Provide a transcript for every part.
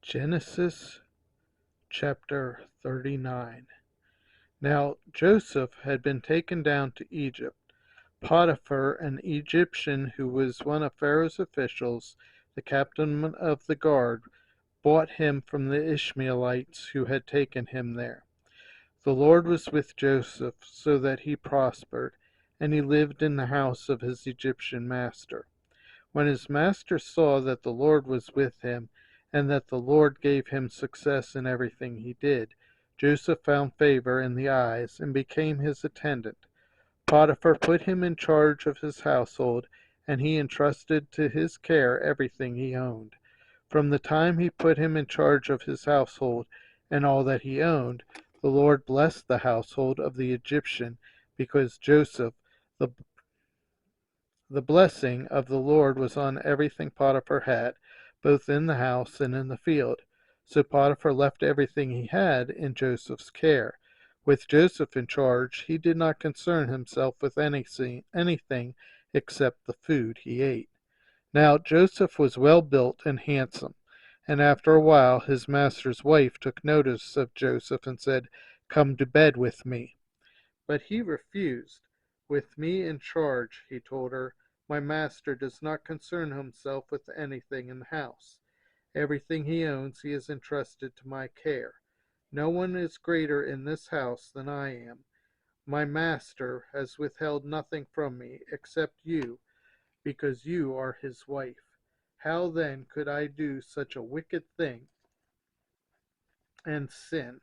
Genesis chapter 39. Now Joseph had been taken down to Egypt. Potiphar, an Egyptian who was one of Pharaoh's officials, the captain of the guard, bought him from the Ishmaelites who had taken him there. The Lord was with Joseph, so that he prospered, and he lived in the house of his Egyptian master. When his master saw that the Lord was with him, and that the Lord gave him success in everything he did, Joseph found favor in the eyes, and became his attendant. Potiphar put him in charge of his household, and he entrusted to his care everything he owned. From the time he put him in charge of his household and all that he owned, the Lord blessed the household of the Egyptian, because Joseph, the the blessing of the Lord was on everything Potiphar had, both in the house and in the field. So Potiphar left everything he had in Joseph's care. With Joseph in charge, he did not concern himself with anything except the food he ate. Now Joseph was well built and handsome, and after a while his master's wife took notice of Joseph and said, "Come to bed with me." But he refused. "With me in charge," he told her, "my master does not concern himself with anything in the house. Everything he owns he has entrusted to my care. No one is greater in this house than I am. My master has withheld nothing from me except you, because you are his wife. How then could I do such a wicked thing and sin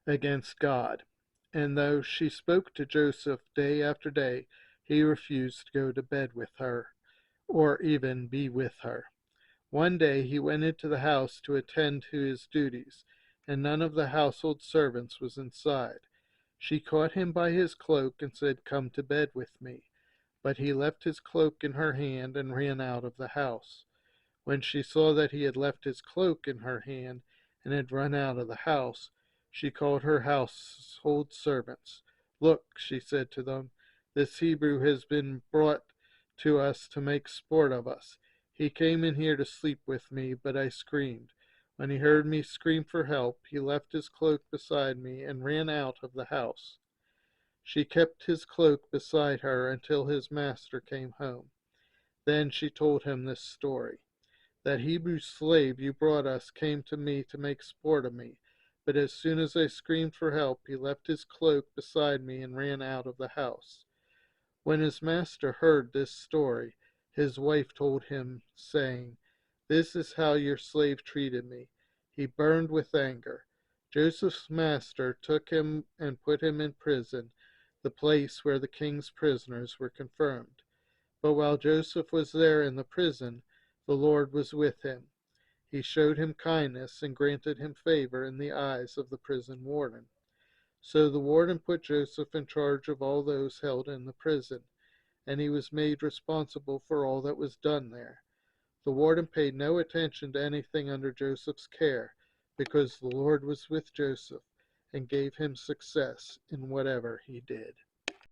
against God?" And though she spoke to Joseph day after day, he refused to go to bed with her, or even be with her. One day he went into the house to attend to his duties, and none of the household servants was inside. She caught him by his cloak and said, "Come to bed with me." But he left his cloak in her hand and ran out of the house. When she saw that he had left his cloak in her hand and had run out of the house, she called her household servants. "Look," she said to them, "this Hebrew has been brought to us to make sport of us. He came in here to sleep with me, but I screamed. When he heard me scream for help, he left his cloak beside me and ran out of the house." She kept his cloak beside her until his master came home. Then she told him this story. "That Hebrew slave you brought us came to me to make sport of me, but as soon as I screamed for help, he left his cloak beside me and ran out of the house." When his master heard this story, his wife told him, saying, "This is how your slave treated me." He burned with anger. Joseph's master took him and put him in prison, the place where the king's prisoners were confirmed. But while Joseph was there in the prison, the Lord was with him. He showed him kindness and granted him favor in the eyes of the prison warden. So the warden put Joseph in charge of all those held in the prison, and he was made responsible for all that was done there. The warden paid no attention to anything under Joseph's care, because the Lord was with Joseph and gave him success in whatever he did.